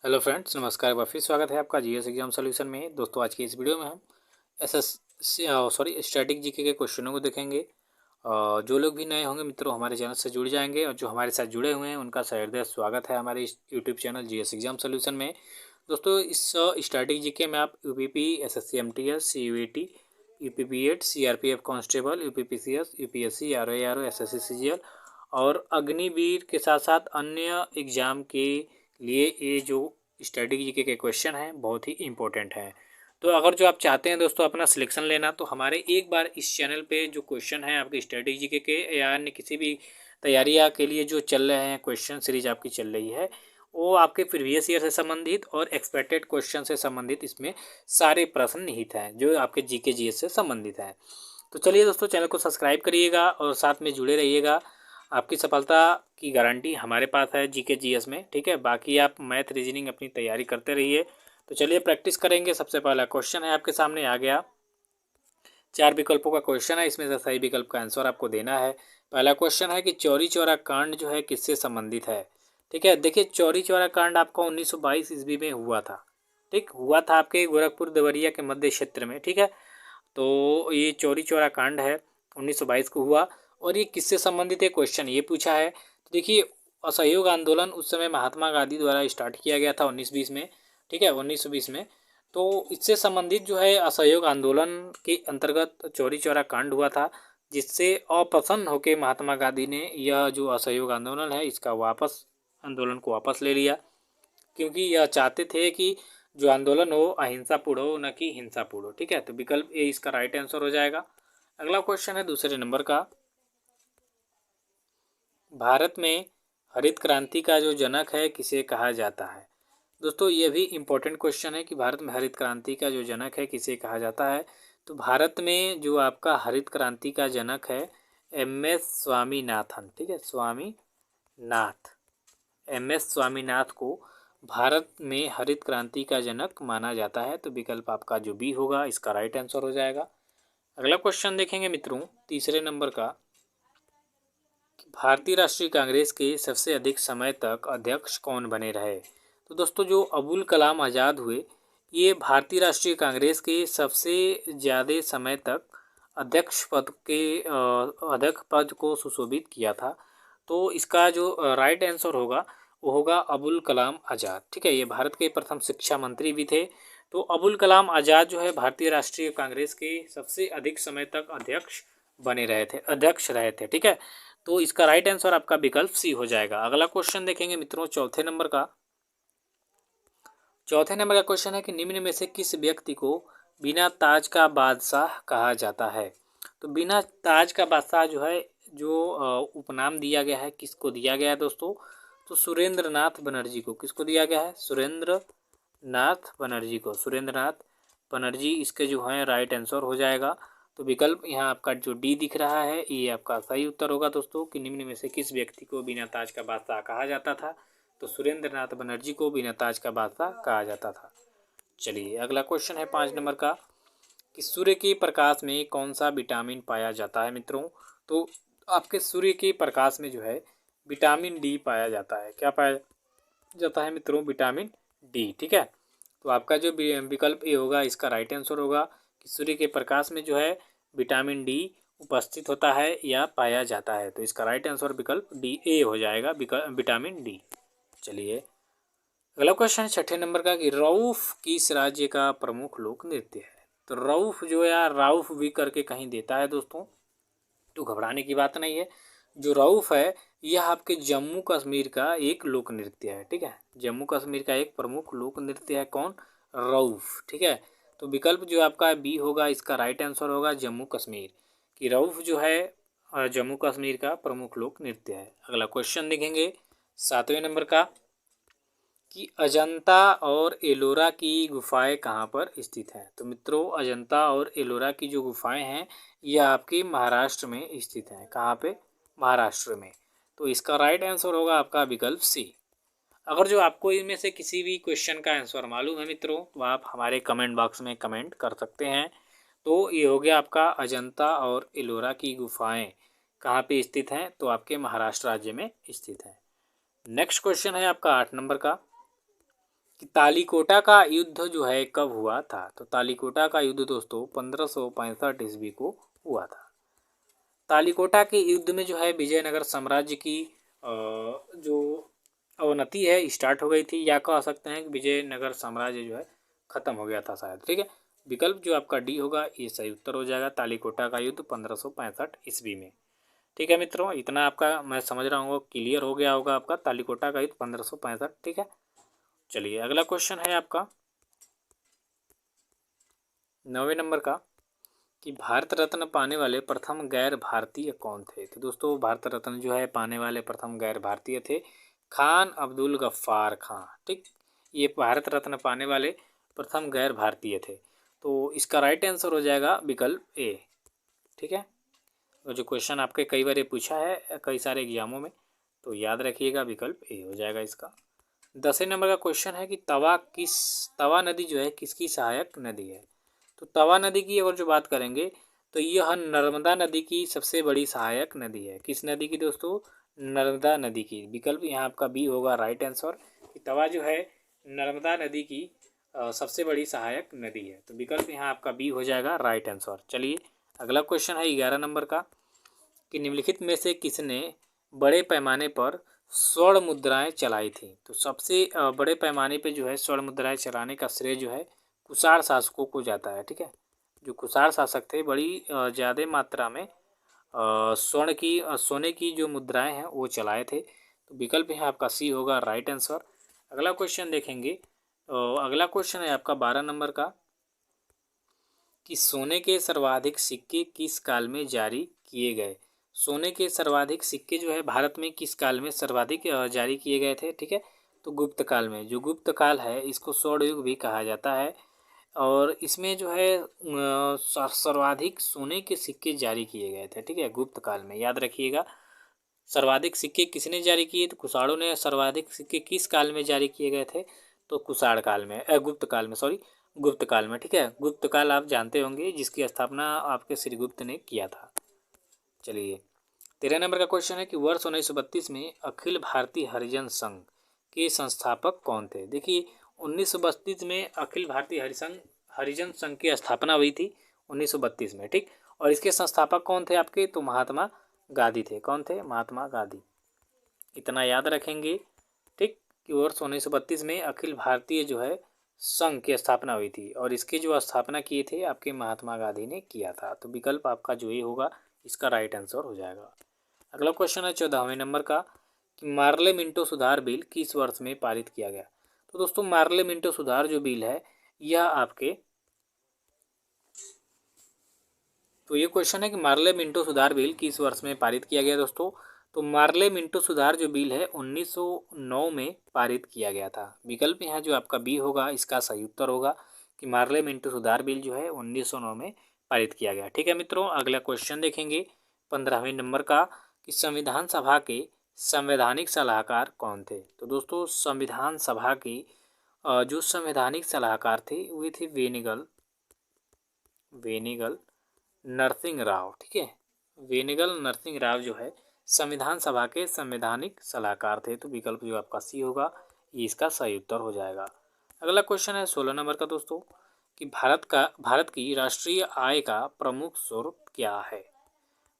Hello friends, नमस्कार। एक बार फिर स्वागत है आपका जीएस एग्जाम सॉल्यूशन में। दोस्तों, आज की इस वीडियो में हम स्टैटिक जीके के क्वेश्चनों को देखेंगे। जो लोग भी नए होंगे मित्रों, हमारे चैनल से जुड़ जाएंगे, और जो हमारे साथ जुड़े हुए हैं उनका सहृदय स्वागत है हमारे इस YouTube channel GS exam solution में। दोस्तों, इस स्टैटिक जीके में आप यूपीपी, एसएससी एमटीएस, सीयूईटी, यूपीपीएड, CRPF constable, UPPCS, UPSC, RO, SSC CGL और अग्निवीर के साथ साथ अन्य एग्जाम के लिए ये जो स्टैटिक जीके के क्वेश्चन हैं बहुत ही इंपॉर्टेंट हैं। तो अगर जो आप चाहते हैं दोस्तों अपना सिलेक्शन लेना, तो हमारे एक बार इस चैनल पे जो क्वेश्चन हैं आपके स्टैटिक जीके के या अन्य किसी भी तैयारियाँ के लिए जो चल रहे हैं, क्वेश्चन सीरीज आपकी चल रही है, वो आपके प्रीवियस ईयर से संबंधित और एक्सपेक्टेड क्वेश्चन से संबंधित इसमें सारे प्रश्न निहित हैं जो आपके जीके जीएस से संबंधित हैं। तो चलिए दोस्तों, चैनल को सब्सक्राइब करिएगा और साथ में जुड़े रहिएगा। आपकी सफलता की गारंटी हमारे पास है जीके जीएस में, ठीक है। बाकी आप मैथ रीजनिंग अपनी तैयारी करते रहिए। तो चलिए प्रैक्टिस करेंगे। सबसे पहला क्वेश्चन है आपके सामने आ गया। 4 विकल्पों का क्वेश्चन है, इसमें से सही विकल्प का आंसर आपको देना है। पहला क्वेश्चन है कि चौरी चौरा कांड जो है किससे संबंधित है। ठीक है, देखिए चौरी चौरा कांड आपका 1922 ईस्वी में हुआ था। ठीक, हुआ था आपके गोरखपुर देवरिया के मध्य क्षेत्र में। ठीक है, तो ये चौरी चौरा कांड है, 1922 को हुआ। और ये किससे संबंधित है, क्वेश्चन ये पूछा है। तो देखिए, असहयोग आंदोलन उस समय महात्मा गांधी द्वारा स्टार्ट किया गया था 1920 में। ठीक है, 1920 में। तो इससे संबंधित जो है असहयोग आंदोलन के अंतर्गत चौरी चौरा कांड हुआ था, जिससे अप्रसन्न होकर महात्मा गांधी ने यह जो असहयोग आंदोलन है इसका वापस आंदोलन को वापस ले लिया, क्योंकि यह चाहते थे कि जो आंदोलन हो अहिंसापूर्ण हो, न कि हिंसापूर्ण हो। ठीक है, तो विकल्प ए इसका राइट आंसर हो जाएगा। अगला क्वेश्चन है दूसरे नंबर का। भारत में हरित क्रांति का जो जनक है किसे कहा जाता है। दोस्तों, ये भी इम्पोर्टेंट क्वेश्चन है कि भारत में हरित क्रांति का जो जनक है किसे कहा जाता है। तो भारत में जो आपका हरित क्रांति का जनक है एम एस स्वामीनाथन। ठीक है, स्वामीनाथ, एम एस स्वामीनाथ को भारत में हरित क्रांति का जनक माना जाता है। तो विकल्प आपका जो बी होगा इसका राइट आंसर हो जाएगा। अगला क्वेश्चन देखेंगे मित्रों, तीसरे नंबर का। भारतीय राष्ट्रीय कांग्रेस के सबसे अधिक समय तक अध्यक्ष कौन बने रहे। तो दोस्तों, जो अबुल कलाम आज़ाद हुए, ये भारतीय राष्ट्रीय कांग्रेस के सबसे ज़्यादा समय तक अध्यक्ष पद को सुशोभित किया था। तो इसका जो राइट आंसर होगा वो होगा अबुल कलाम आज़ाद। ठीक है, ये भारत के प्रथम शिक्षा मंत्री भी थे। तो अबुल कलाम आज़ाद जो है भारतीय राष्ट्रीय कांग्रेस के सबसे अधिक समय तक अध्यक्ष रहे थे। ठीक है, तो इसका राइट आंसर आपका विकल्प सी हो जाएगा। अगला क्वेश्चन देखेंगे मित्रों, चौथे नंबर का। चौथे नंबर का क्वेश्चन है कि निम्न में से किस व्यक्ति को बिना ताज का बादशाह कहा जाता है। तो बिना ताज का बादशाह जो है, जो उपनाम दिया गया है, किसको दिया गया है दोस्तों। तो सुरेंद्र नाथ बनर्जी को। किसको दिया गया है, सुरेंद्र नाथ बनर्जी को। सुरेंद्र नाथ बनर्जी इसके जो है राइट आंसर हो जाएगा। तो विकल्प यहाँ आपका जो डी दिख रहा है ये आपका सही उत्तर होगा दोस्तों, कि निम्न में से किस व्यक्ति को बिना ताज का बादशाह कहा जाता था। तो सुरेंद्र नाथ बनर्जी को बिना ताज का बादशाह कहा जाता था। चलिए अगला क्वेश्चन है 5 नंबर का, कि सूर्य के प्रकाश में कौन सा विटामिन पाया जाता है मित्रों। तो आपके सूर्य के प्रकाश में जो है विटामिन डी पाया जाता है। क्या पाया जाता है मित्रों, विटामिन डी। ठीक है, तो आपका जो विकल्प ए होगा इसका राइट आंसर होगा, कि सूर्य के प्रकाश में जो है विटामिन डी उपस्थित होता है या पाया जाता है। तो इसका राइट आंसर विकल्प डी ए हो जाएगा, विटामिन डी। चलिए अगला क्वेश्चन है छठे नंबर का, कि रऊफ किस राज्य का प्रमुख लोक नृत्य है। तो रऊफ जो है यार, राउफ भी करके कहीं देता है दोस्तों, तो घबराने की बात नहीं है। जो रऊफ है यह आपके जम्मू कश्मीर का एक लोक नृत्य है। ठीक है, जम्मू कश्मीर का एक प्रमुख लोक नृत्य है कौन, रऊफ। ठीक है, तो विकल्प जो आपका बी होगा इसका राइट आंसर होगा जम्मू कश्मीर, कि रऊफ जो है जम्मू कश्मीर का प्रमुख लोक नृत्य है। अगला क्वेश्चन देखेंगे 7वें नंबर का, कि अजंता और एलोरा की गुफाएं कहाँ पर स्थित हैं। तो मित्रों, अजंता और एलोरा की जो गुफाएं हैं यह आपके महाराष्ट्र में स्थित हैं। कहाँ पे, महाराष्ट्र में। तो इसका राइट आंसर होगा आपका विकल्प सी। अगर जो आपको इनमें से किसी भी क्वेश्चन का आंसर मालूम है मित्रों, तो आप हमारे कमेंट बॉक्स में कमेंट कर सकते हैं। तो ये हो गया आपका अजंता और एलोरा की गुफाएं कहाँ पे स्थित हैं, तो आपके महाराष्ट्र राज्य में स्थित हैं। नेक्स्ट क्वेश्चन है आपका 8 नंबर का, कि तालीकोटा का युद्ध जो है कब हुआ था। तो तालीकोटा का युद्ध दोस्तों 1565 ईस्वी को हुआ था। तालीकोटा के युद्ध में जो है विजयनगर साम्राज्य की जो अवनति है स्टार्ट हो गई थी, या कह सकते हैं कि विजयनगर साम्राज्य जो है खत्म हो गया था शायद। ठीक है, विकल्प जो आपका डी होगा ये सही उत्तर हो जाएगा, तालीकोटा का युद्ध 1565 ईस्वी में। ठीक है मित्रों, इतना आपका मैं समझ रहा हूँ क्लियर हो गया होगा आपका तालीकोटा का युद्ध 1565। ठीक है, चलिए अगला क्वेश्चन है आपका 9वें नंबर का कि भारत रत्न पाने वाले प्रथम गैर भारतीय कौन थे। तो दोस्तों भारत रत्न जो है पाने वाले प्रथम गैर भारतीय थे खान अब्दुल गफ्फार खां। ठीक, ये भारत रत्न पाने वाले प्रथम गैर भारतीय थे। तो इसका राइट आंसर हो जाएगा विकल्प ए। ठीक है, और जो क्वेश्चन आपके कई बार ये पूछा है कई सारे एग्जामों में, तो याद रखिएगा विकल्प ए हो जाएगा इसका। 10वें नंबर का क्वेश्चन है कि तवा नदी जो है किसकी सहायक नदी है। तो तवा नदी की अगर जो बात करेंगे तो यह नर्मदा नदी की सबसे बड़ी सहायक नदी है। किस नदी की दोस्तों, नर्मदा नदी की। विकल्प यहाँ आपका बी होगा राइट आंसर, कि तवा जो है नर्मदा नदी की सबसे बड़ी सहायक नदी है। तो विकल्प यहाँ आपका बी हो जाएगा राइट आंसर। चलिए अगला क्वेश्चन है 11 नंबर का कि निम्नलिखित में से किसने बड़े पैमाने पर स्वर्ण मुद्राएं चलाई थी। तो सबसे बड़े पैमाने पे जो है स्वर्ण मुद्राएं चलाने का श्रेय जो है कुषाण शासकों को जाता है। ठीक है, जो कुषाण शासक थे बड़ी ज़्यादा मात्रा में सोने की जो मुद्राएं हैं वो चलाए थे। तो विकल्प यहाँ आपका सी होगा राइट आंसर। अगला क्वेश्चन देखेंगे, अगला क्वेश्चन है आपका 12 नंबर का कि सोने के सर्वाधिक सिक्के किस काल में जारी किए गए। सोने के सर्वाधिक सिक्के जो है भारत में किस काल में सर्वाधिक जारी किए गए थे। ठीक है, तो गुप्त काल में। जो गुप्त काल है इसको स्वर्ण युग भी कहा जाता है, और इसमें जो है सर्वाधिक सोने के सिक्के जारी किए गए थे। ठीक है, गुप्त काल में याद रखिएगा। सर्वाधिक सिक्के किसने जारी किए, तो कुषाणों ने। सर्वाधिक सिक्के किस काल में जारी किए गए थे, तो कुषाण काल में, गुप्त काल में, सॉरी गुप्त काल में। ठीक है, गुप्त काल आप जानते होंगे जिसकी स्थापना आपके श्रीगुप्त ने किया था। चलिए 13 नंबर का क्वेश्चन है कि वर्ष 1932 में अखिल भारतीय हरिजन संघ के संस्थापक कौन थे। देखिए 1932 में अखिल भारतीय हरिजन संघ की स्थापना हुई थी 1932 में। ठीक, और इसके संस्थापक कौन थे आपके, तो महात्मा गांधी थे। कौन थे, महात्मा गांधी। इतना याद रखेंगे। ठीक, कि वर्ष 1932 में अखिल भारतीय जो है संघ की स्थापना हुई थी, और इसके जो स्थापना किए थे आपके महात्मा गांधी ने किया था। तो विकल्प आपका जो ये होगा इसका राइट आंसर हो जाएगा। अगला क्वेश्चन है 14वें नंबर का कि मार्ले मिंटो सुधार बिल किस वर्ष में पारित किया गया। तो दोस्तों मार्ले मिंटो सुधार जो बिल है यह आपके, तो ये क्वेश्चन है कि मार्ले मिंटो सुधार बिल किस वर्ष में पारित किया गया दोस्तों। तो मार्ले मिंटो सुधार जो बिल है 1909 में पारित किया गया था। विकल्प यहाँ जो आपका बी होगा इसका सही उत्तर होगा, कि मार्ले मिंटो सुधार बिल जो है 1909 में पारित किया गया। ठीक है मित्रों, अगला क्वेश्चन देखेंगे 15वें नंबर का कि संविधान सभा के संवैधानिक सलाहकार कौन थे। तो दोस्तों संविधान सभा के जो संवैधानिक सलाहकार थे वे थे वेनिगल नरसिंह राव। ठीक है, वेनिगल नरसिंह राव जो है संविधान सभा के संवैधानिक सलाहकार थे। तो विकल्प जो आपका सी होगा ये इसका सही उत्तर हो जाएगा। अगला क्वेश्चन है 16 नंबर का दोस्तों कि भारत की राष्ट्रीय आय का प्रमुख स्रोत क्या है।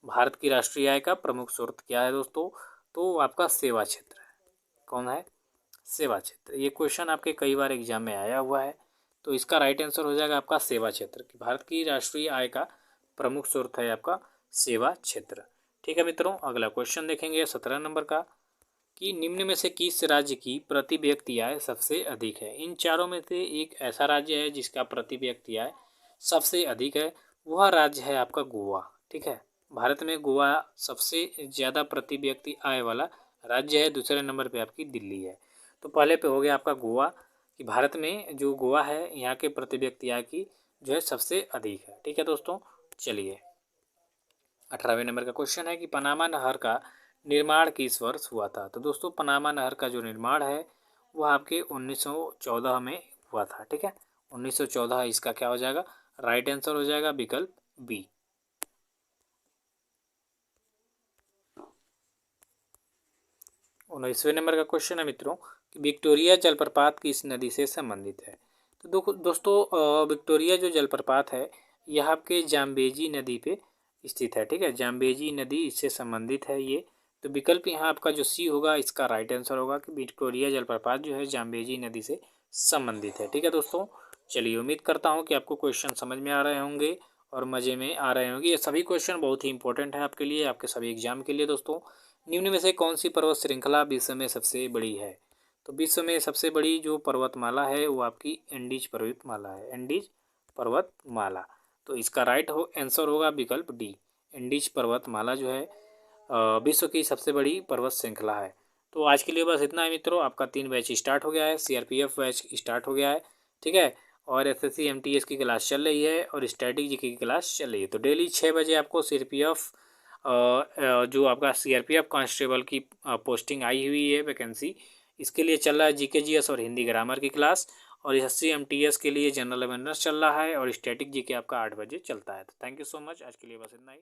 भारत की राष्ट्रीय आय का प्रमुख स्रोत क्या है दोस्तों, तो आपका सेवा क्षेत्र है। कौन है, सेवा क्षेत्र। ये क्वेश्चन आपके कई बार एग्जाम में आया हुआ है, तो इसका राइट आंसर हो जाएगा आपका सेवा क्षेत्र, कि भारत की राष्ट्रीय आय का प्रमुख स्रोत है आपका सेवा क्षेत्र। ठीक है मित्रों, अगला क्वेश्चन देखेंगे 17 नंबर का कि निम्न में से किस राज्य की प्रति व्यक्ति आय सबसे अधिक है। इन चारों में से एक ऐसा राज्य है जिसका प्रति व्यक्ति आय सबसे अधिक है, वह राज्य है आपका गोवा। ठीक है, भारत में गोवा सबसे ज़्यादा प्रति व्यक्ति आय वाला राज्य है। दूसरे नंबर पे आपकी दिल्ली है। तो पहले पे हो गया आपका गोवा, कि भारत में जो गोवा है यहाँ के प्रति व्यक्ति आय की जो है सबसे अधिक है। ठीक है दोस्तों, चलिए 18वें नंबर का क्वेश्चन है कि पनामा नहर का निर्माण किस वर्ष हुआ था। तो दोस्तों पनामा नहर का जो निर्माण है वह आपके 1914 में हुआ था। ठीक है, 1914 इसका क्या हो जाएगा, राइट आंसर हो जाएगा विकल्प बी। 19वें नंबर का क्वेश्चन है मित्रों कि विक्टोरिया जलप्रपात किस नदी से संबंधित है। तो दोस्तों विक्टोरिया जो जलप्रपात है यह आपके जाम्बेजी नदी पे स्थित है। ठीक है, जाम्बेजी नदी इससे संबंधित है ये। तो विकल्प यहाँ आपका जो सी होगा इसका राइट आंसर होगा कि विक्टोरिया जलप्रपात जो है जाम्बेजी नदी से संबंधित है। ठीक है दोस्तों, चलिए उम्मीद करता हूँ कि आपको क्वेश्चन समझ में आ रहे होंगे और मज़े में आ रहे होंगे। ये सभी क्वेश्चन बहुत ही इंपॉर्टेंट है आपके लिए, आपके सभी एग्जाम के लिए। दोस्तों निम्न में से कौन सी पर्वत श्रृंखला विश्व में सबसे बड़ी है। तो विश्व में सबसे बड़ी जो पर्वतमाला है वो आपकी एंडीज पर्वतमाला है, एंडीज पर्वतमाला। तो इसका राइट आंसर होगा विकल्प डी, एंडीज पर्वतमाला जो है विश्व की सबसे बड़ी पर्वत श्रृंखला है। तो आज के लिए बस इतना है मित्रों, आपका 3 बैच स्टार्ट हो गया है, सीआरपीएफ बैच स्टार्ट हो गया है। ठीक है, और एसएससी एमटीएस की क्लास चल रही है और स्टैटिक जीके की क्लास चल रही है। तो डेली 6 बजे आपको सीआरपीएफ जो आपका सीआरपीएफ कांस्टेबल की पोस्टिंग आई हुई है वैकेंसी, इसके लिए चल रहा है जीके जीएस और हिंदी ग्रामर की क्लास। और एसएससी एमटीएस के लिए जनरल अवेयरनेस चल रहा है और स्टैटिक जीके आपका 8 बजे चलता है। तो थैंक यू सो मच, आज के लिए बस इतना ही।